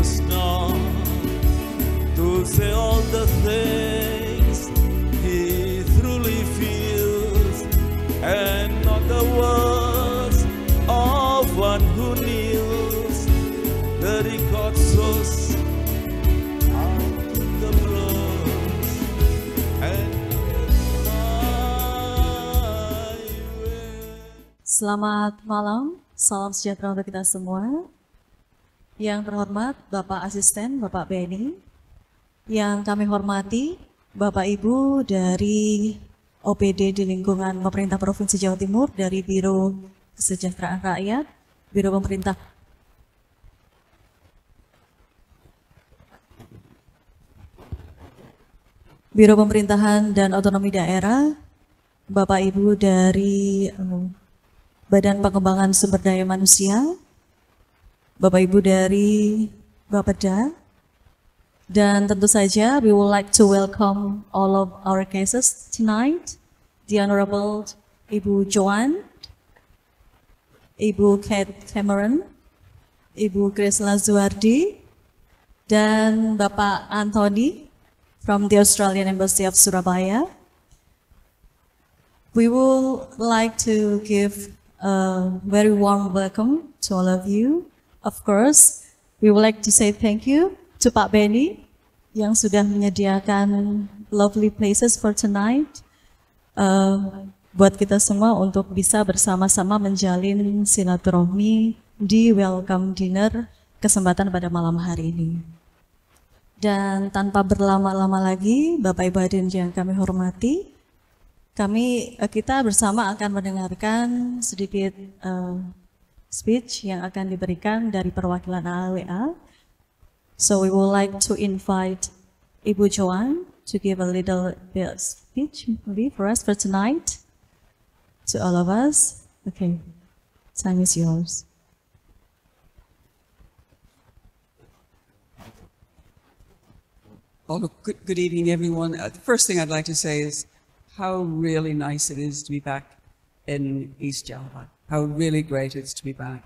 does not to say all the things he truly feels, and not the words of one who kneels. The record shows out the blows and my way. Selamat malam, salam sejahtera untuk kita semua. Yang terhormat Bapak Asisten, Bapak Benny. Yang kami hormati Bapak Ibu dari OPD di lingkungan Pemerintah Provinsi Jawa Timur, dari Biro Kesejahteraan Rakyat, Biro Pemerintahan dan Otonomi Daerah, Bapak Ibu dari Badan Pengembangan Sumber Daya Manusia, Bapak Ibu dari Bapeda, dan tentu saja we would like to welcome all of our guests tonight, the Honorable Ibu Joan, Ibu Kate Cameron, Ibu Grace Lazuardi, dan Bapak Anthony from the Australian Embassy of Surabaya. We would like to give a very warm welcome to all of you. Of course, we would like to say thank you to Pak Benny yang sudah menyediakan lovely places for tonight buat kita semua untuk bisa bersama-sama menjalin silaturahmi di welcome dinner kesempatan pada malam hari ini. Dan tanpa berlama-lama lagi, Bapak Ibu hadirin yang kami hormati, kita bersama akan mendengarkan sedikit speech yang akan diberikan dari perwakilan ALWA. So we would like to invite Ibu Joan to give a little bit of speech maybe for us for tonight, to all of us. Okay, time is yours. Oh, good evening, everyone. The first thing I'd like to say is how really nice it is to be back in East Java. How really great it is to be back.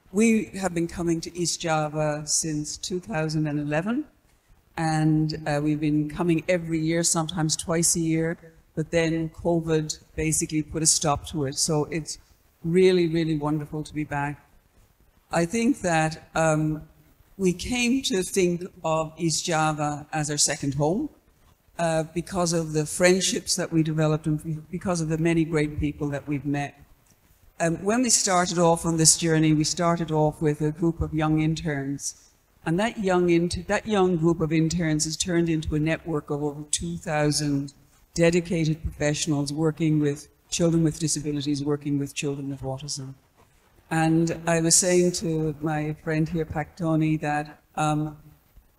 We have been coming to East Java since 2011, and we've been coming every year, sometimes twice a year, but then COVID basically put a stop to it. So it's really, really wonderful to be back. I think that we came to think of East Java as our second home because of the friendships that we developed and because of the many great people that we've met. When we started off on this journey, we started off with a group of young interns. And that young group of interns has turned into a network of over 2,000 dedicated professionals working with children with disabilities, working with children with autism. And I was saying to my friend here, Tony, that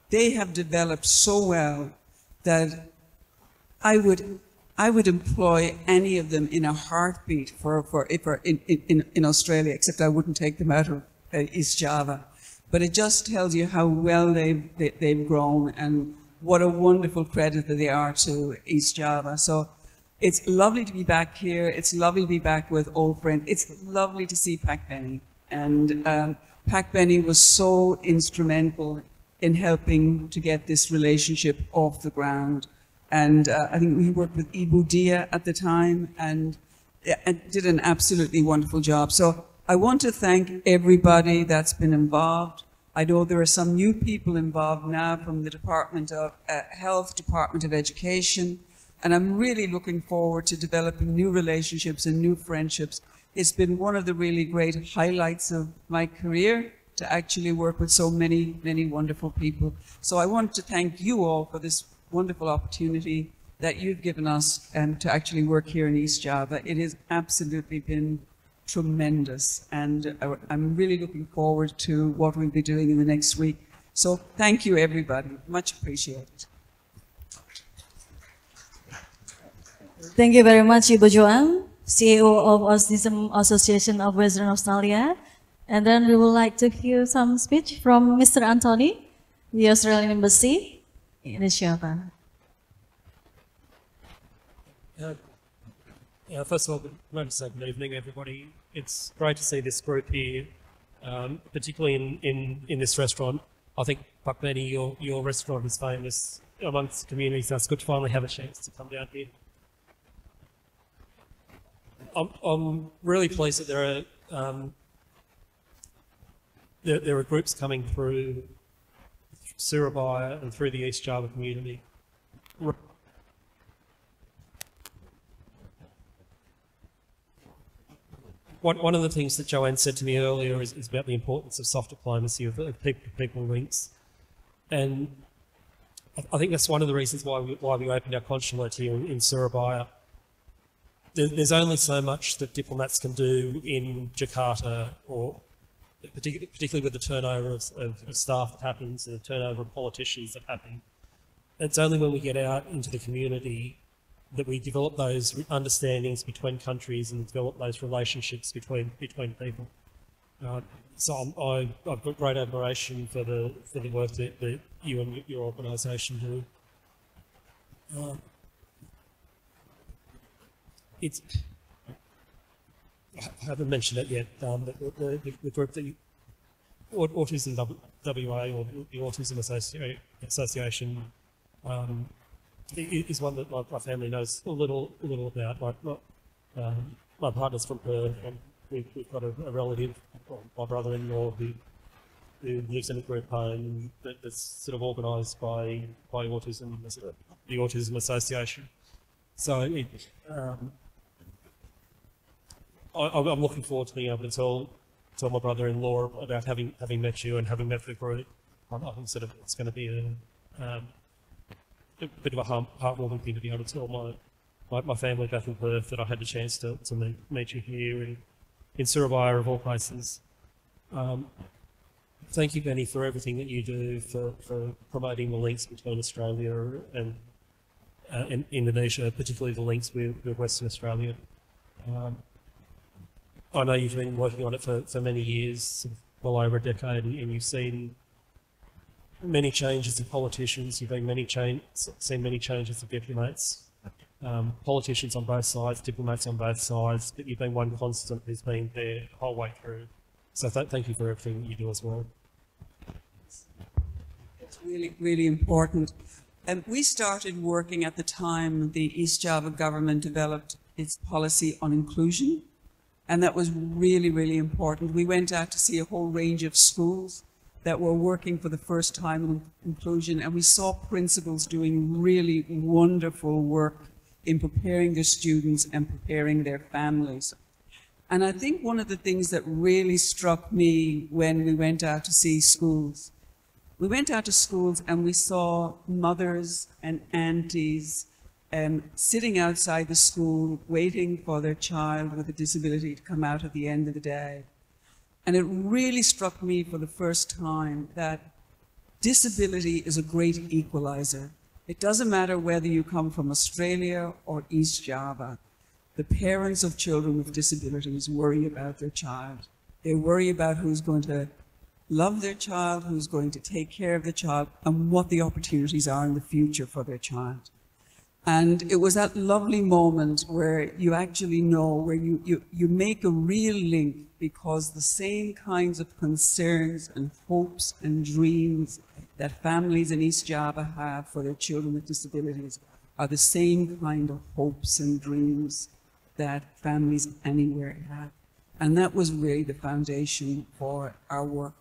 they have developed so well that I would employ any of them in a heartbeat in Australia, except I wouldn't take them out of East Java. But it just tells you how well they've grown and what a wonderful credit that they are to East Java. So it's lovely to be back here. It's lovely to be back with old friends. It's lovely to see Pak Benny. And Pak Benny was so instrumental in helping to get this relationship off the ground. And I think we worked with Ibu Dia at the time and did an absolutely wonderful job. So I want to thank everybody that's been involved. I know there are some new people involved now from the Department of Health, Department of Education, and I'm really looking forward to developing new relationships and new friendships. It's been one of the really great highlights of my career to actually work with so many, many wonderful people. So I want to thank you all for this wonderful opportunity that you've given us and to actually work here in East Java. It has absolutely been tremendous, and I'm really looking forward to what we'll be doing in the next week. So thank you, everybody. Much appreciated. Thank you very much, Ibu Joan, CEO of Autism Association of Western Australia. And then we would like to hear some speech from Mr. Anthony, the Australian Embassy in Java. First of all, I'd like to say good evening, everybody. It's great to see this group here particularly in this restaurant. I think, Pak Benny, your restaurant is famous amongst communities, and it's good to finally have a chance to come down here. I'm really pleased that there are groups coming through Surabaya and through the East Java community. One of the things that Joanne said to me earlier is about the importance of soft diplomacy, of people-to-people links. And I think that's one of the reasons why we opened our consulate here in Surabaya. There's only so much that diplomats can do in Jakarta, or particularly with the turnover of staff that happens, the turnover of politicians that happen. It's only when we get out into the community that we develop those understandings between countries and develop those relationships between people. So I've got great admiration for the work that you and your organisation do. I haven't mentioned it yet, but the group that Autism WA, or the Autism Association, is one that my family knows a little about. My partner's from Perth, and we've got a relative, my brother-in-law, who lives in a group home that's sort of organised by Autism, the Autism Association. So I'm looking forward to being able to tell my brother-in-law about having met you and having met the group. I think sort of it's going to be a bit of a heartwarming thing to be able to tell my family back in Perth that I had the chance to meet you here in Surabaya, of all places. Thank you, Benny, for everything that you do for promoting the links between Australia and Indonesia, particularly the links with Western Australia. I know you've been working on it for many years, well over a decade, and you've seen many changes in politicians. You've seen many changes of diplomats, politicians on both sides, diplomats on both sides. But you've been one constant who's been there the whole way through. So thank you for everything that you do as well. It's really, really important. And we started working at the time the East Java government developed its policy on inclusion. And that was really, really important. We went out to see a whole range of schools that were working for the first time on inclusion, and we saw principals doing really wonderful work in preparing their students and preparing their families. And I think one of the things that really struck me when we went out to see schools, we went out to schools and we saw mothers and aunties sitting outside the school waiting for their child with a disability to come out at the end of the day. And it really struck me for the first time that disability is a great equalizer. It doesn't matter whether you come from Australia or East Java. The parents of children with disabilities worry about their child. They worry about who's going to love their child, who's going to take care of the child, and what the opportunities are in the future for their child. And it was that lovely moment where you actually know, where you make a real link, because the same kinds of concerns and hopes and dreams that families in East Java have for their children with disabilities are the same kind of hopes and dreams that families anywhere have. And that was really the foundation for our work.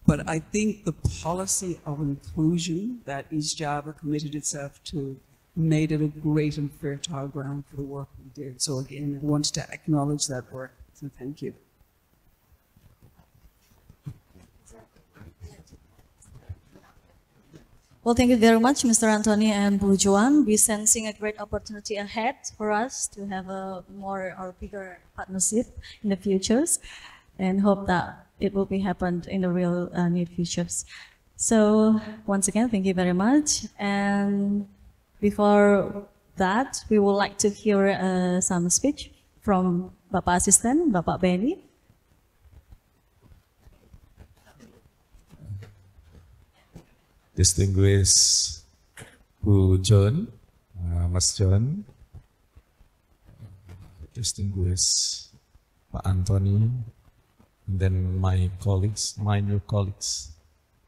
But I think the policy of inclusion that East Java committed itself to made it a great and fertile ground for the work we did. So again, I want to acknowledge that work, so thank you. Well, thank you very much, Mr. Anthony and Bu Joan. We're sensing a great opportunity ahead for us to have a more or bigger partnership in the futures, and hope that it will be happened in the real near futures. So once again, thank you very much. And before that, we would like to hear some speech from Bapak Asisten, Bapak Benny. Distinguished Bu John, Mas John, distinguished Pak Anthony, and then my colleagues, my new colleagues,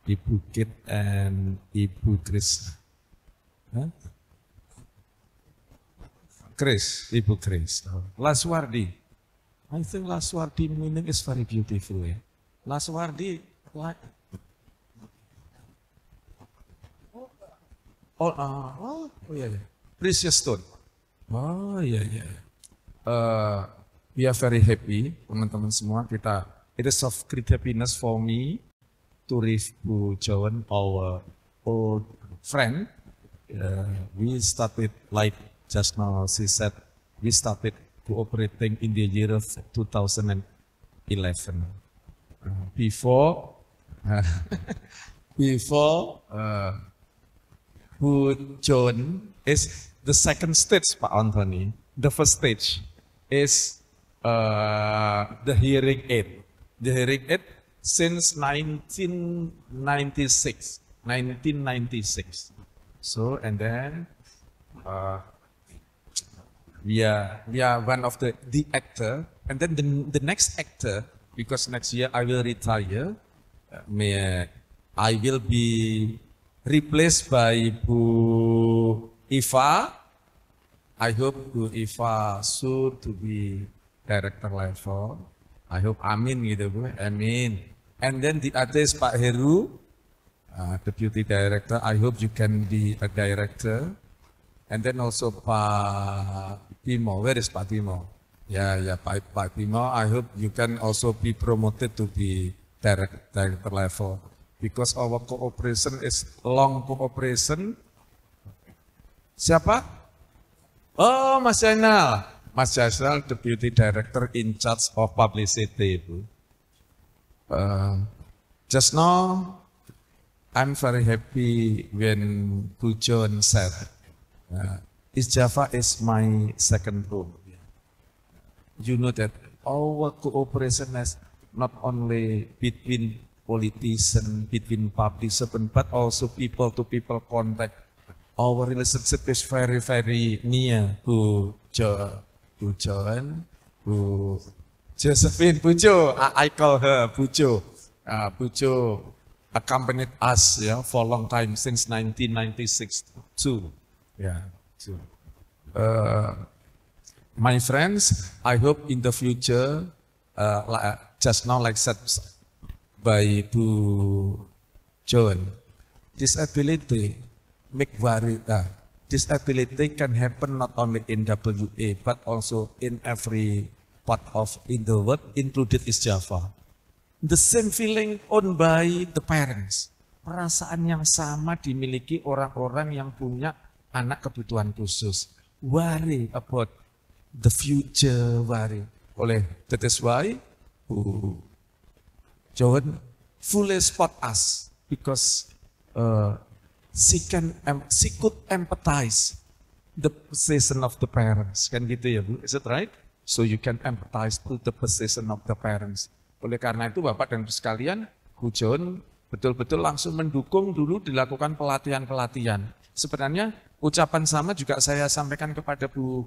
Ibu Kit and Ibu Chris. Huh? Chris, Ibu Chris. Laswardi. I think Laswardi meaning is very beautiful. Yeah? Laswardi, like, oh yeah, yeah. Precious stone. Oh iya, iya. We are very happy, teman-teman semua. It is of great happiness for me to reach Bu Joan, our old friend. We started, like just now she said, we started cooperating in the year of 2011. Before Bu Joan is the second stage, Pak Anthony. The first stage is the hearing aid. The hearing aid since 1996. So, and then we are one of the actor, and then the next actor, because next year I will retire, I will be replaced by Bu Iva. I hope Bu Iva soon to be director level. I hope amin gitu Bu, amin. And then the other is Pak Heru, deputy director. I hope you can be a director. And then also Pak Timo. Where is Pak Timo? Yeah, Pak Timo. I hope you can also be promoted to be director level. Because our cooperation is long cooperation. Siapa? Oh, Mas Jainal. Mas Jainal, Deputy Director in charge of publicity. Just now, I'm very happy when Bu Joan said, East Java is my second home. You know that our cooperation is not only between politicians, between public servants, but also people-to-people contact. Our relationship is very, very near to Bu Joan, Bu Josephine, Bu Jo. I call her Bu Jo. Bu Jo accompanied us for a long time, since 1996 too. Yeah. So, my friends, I hope in the future, just now like said by Bu Joan, disability disability can happen not only in WA but also in every part of in the world, included East Java. The same feeling owned by the parents. Perasaan yang sama dimiliki orang-orang yang punya anak kebutuhan khusus. Worry about the future, worry. That is why Joan fully support us because she could empathize the position of the parents. Kan gitu ya Bu? Is it right? So you can empathize to the position of the parents. Oleh karena itu Bapak dan Ibu sekalian, Bu Joan betul-betul langsung mendukung dulu dilakukan pelatihan-pelatihan. Sebenarnya ucapan sama juga saya sampaikan kepada Bu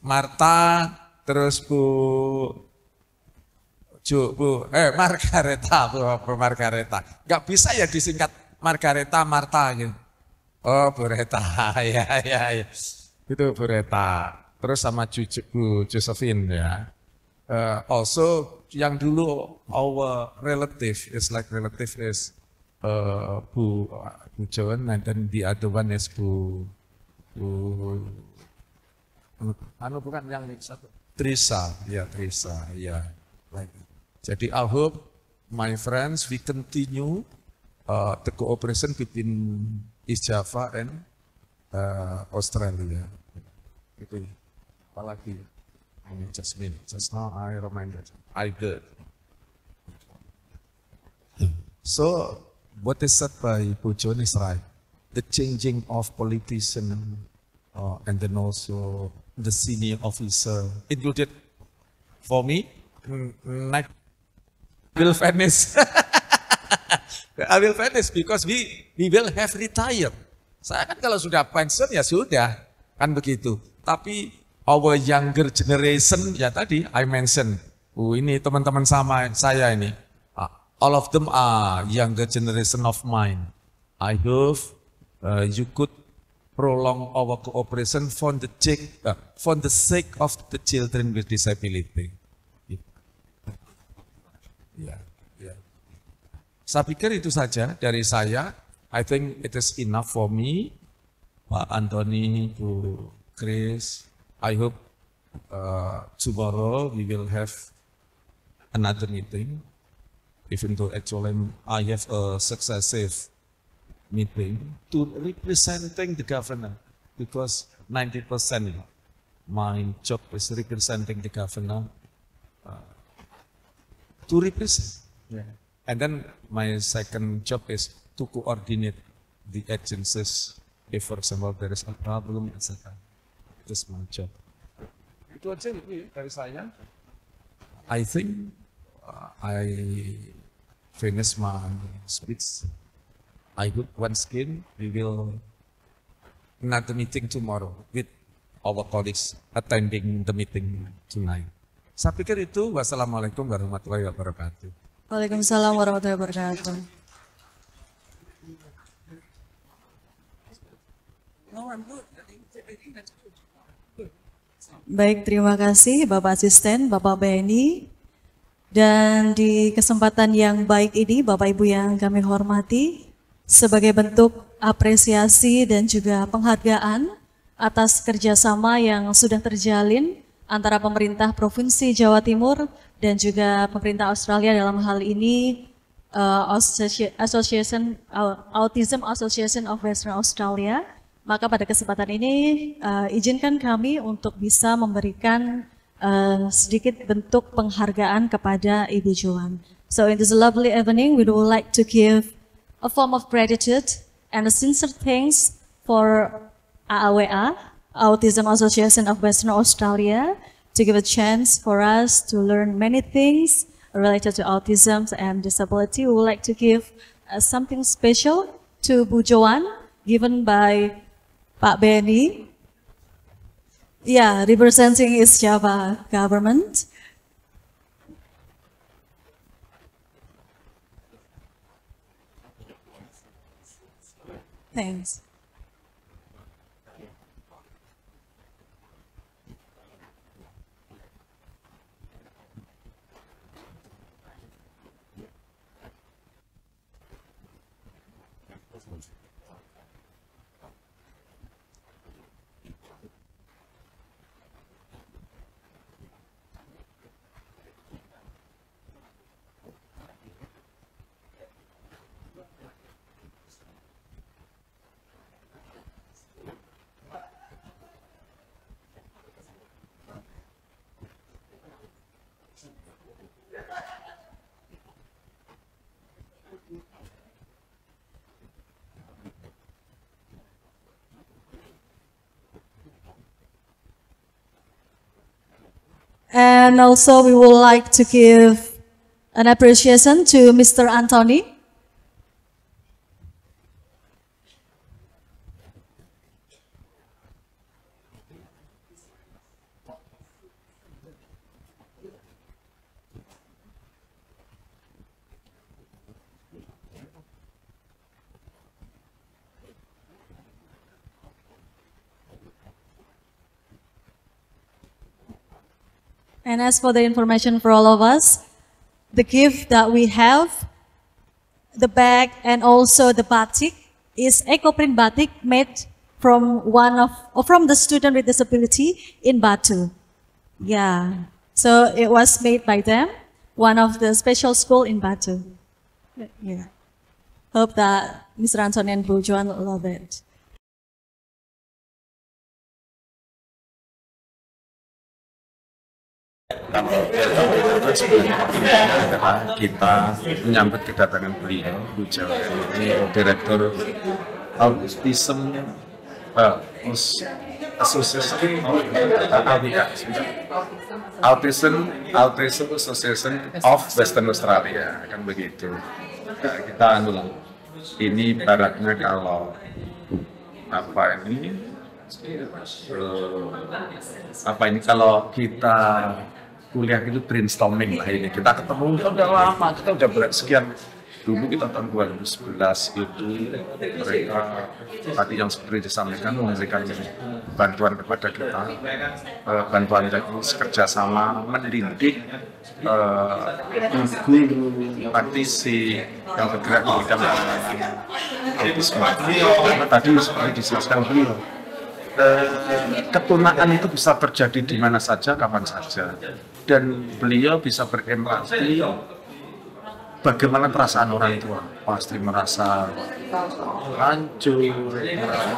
Marta, terus Bu Margareta. Gak bisa ya disingkat Margareta, Marta gitu. Oh, Bu Reta, ya. Itu Bu Reta. Terus sama Bu Josephine ya. Also yang dulu our relative is Bu Joan, and then the other one is bukan yang satu. Trisa, ya. Like. Jadi I hope my friends we continue the cooperation between East Java and Australia. Itu apalagi just now I reminded I did. So what is said by Bu Joan is right. The changing of politician and then also the senior officer included for me. Will vanish. I will vanish because we will have retired. Saya kan kalau sudah pensiun ya sudah, kan begitu. Tapi our younger generation, ya tadi I mention, ini teman-teman sama saya ini, all of them are younger generation of mine. I hope you could prolong our cooperation for the sake of the children with disability. Ya, ya. Saya pikir itu saja dari saya. I think it is enough for me, Pak Anthony, to Chris. I hope tomorrow we will have another meeting. Even though actually I have a successive meeting to representing the governor, because 90% my job is representing the governor. To represent, and then my second job is to coordinate the agencies if, for example, there is a problem, etc. That's my job. Itu aja dari saya. I think I finish my speech. I hope once again we will another meeting tomorrow with our colleagues attending the meeting tonight. Saya pikir itu. Wassalamualaikum warahmatullahi wabarakatuh. Waalaikumsalam warahmatullahi wabarakatuh. Baik, terima kasih Bapak Asisten, Bapak Beni. Dan di kesempatan yang baik ini, Bapak Ibu yang kami hormati, sebagai bentuk apresiasi dan juga penghargaan atas kerjasama yang sudah terjalin antara pemerintah Provinsi Jawa Timur dan juga pemerintah Australia dalam hal ini Autism Association of Western Australia. Maka pada kesempatan ini izinkan kami untuk bisa memberikan sedikit bentuk penghargaan kepada Ibu Joan. So in this lovely evening, we would like to give a form of gratitude and a sincere thanks for AAWA, Autism Association of Western Australia, to give a chance for us to learn many things related to autism and disability. We would like to give something special to Bu Joan, given by Pak Beni, representing East Java government. Thanks. And also we would like to give an appreciation to Mr. Anthony. And as for the information for all of us, the gift that we have, the bag and also the batik is eco-print batik made from from the student with disability in Batu. Yeah, so it was made by them, one of the special school in Batu. Yeah, hope that Mr. Anthony and Bu Joan love it. Kita menyambut kedatangan beliau, Bu Jawa, ini Direktur Autism Association Autism Association of Western Australia, kan begitu. Nah, kita ini baratnya kalau apa ini apa ini kalau kita kuliah itu brainstorming lah ini. Kita ketemu udah lama, kita udah sekian. Dulu kita tahun 2011 itu mereka tadi yang seperti disampaikan memberikan bantuan kepada kita, bantuan dari kerjasama mendidik guru praktisi yang bergerak di bidang autisme. Karena tadi seperti dijelaskan beliau, ketunaan itu bisa terjadi di mana saja, kapan saja, dan beliau bisa berempati bagaimana perasaan orang tua. Pasti merasa hancur,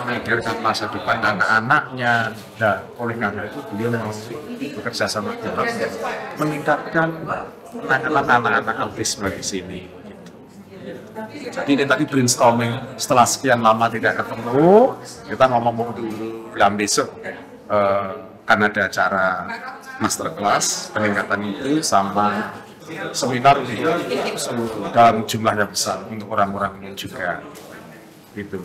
memikirkan masa depan anak-anaknya. Nah, oleh karena itu beliau mau bekerja sama kita meningkatkan penanganan anak-anak autisme di sini. Jadi ini tadi brainstorming setelah sekian lama tidak ketemu, kita ngomong dulu yang besok kan ada acara masterclass peningkatan itu sama seminar dalam jumlah yang besar untuk orang-orang yang juga gitu.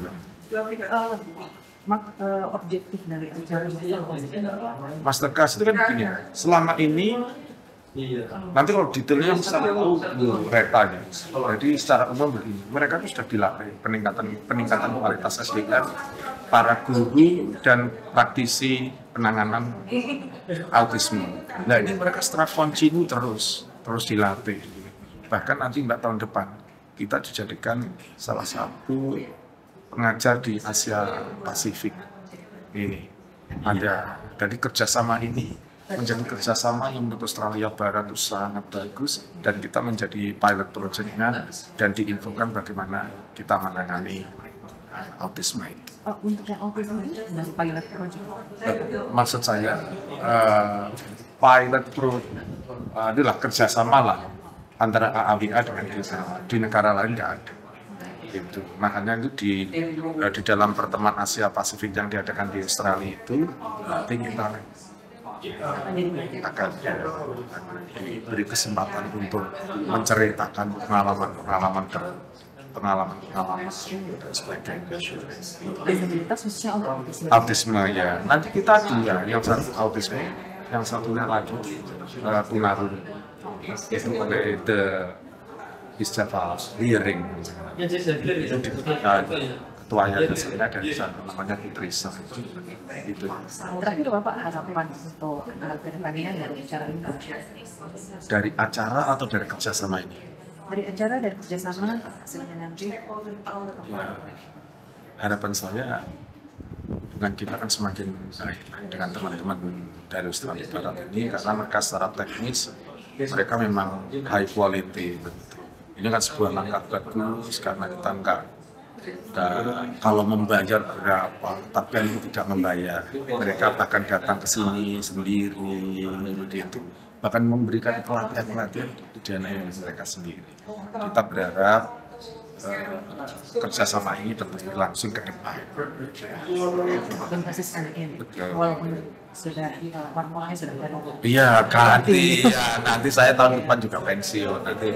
Objektif dari acara masterclass itu kan begini, selama ini nanti kalau detailnya misalnya retanya, jadi secara umum begini, mereka itu sudah dilatih peningkatan kualitas SDM para guru dan praktisi penanganan autisme. Nah ini mereka secara kontinu terus dilatih. Bahkan nanti tahun depan kita dijadikan salah satu pengajar di Asia Pasifik. Ini ada, jadi kerjasama ini menjadi kerjasama yang menurut Australia Barat itu sangat bagus, dan kita menjadi pilot project-nya dan diinfokan bagaimana kita menangani autisme itu. Untuk yang autisme dan pilot project. Maksud saya pilot project adalah kerjasama lah antara AAWA dengan kita. Di negara lain nggak ada. Gitu. Makanya itu di dalam pertemuan Asia Pasifik yang diadakan di Australia itu nanti kita akan diberi kesempatan untuk menceritakan pengalaman dan sebagainya. Disabilitas khususnya Autisme ya. Nanti kita dua, yang satu autisme, yang satunya lagi tunarun. Itu the istilah hearing. Itu ketua yayasannya dan sana namanya Putrisa. Itu. Terakhir Bapak harapan untuk kedepannya dari acara ini? Dari acara atau dari kerjasama ini? Dari acara dan kerjasama hasilnya nanti. Ya, harapan saya dengan kita kan semakin baik dengan teman-teman dari Australia Barat ini, karena mereka secara teknis mereka memang high quality. Ini kan sebuah langkah bagus karena kita enggak kalau membayar berapa, tapi kan tidak membayar. Mereka bahkan datang ke sini sendiri, itu bahkan memberikan pelatihan di dana mereka sendiri. Kita berharap kerjasama ini tetap berlangsung ke depan. Konsisten ini, walaupun sudah formulanya sudah ada. Iya, ganti. Ya, nanti saya tahun depan juga pensiun. Nanti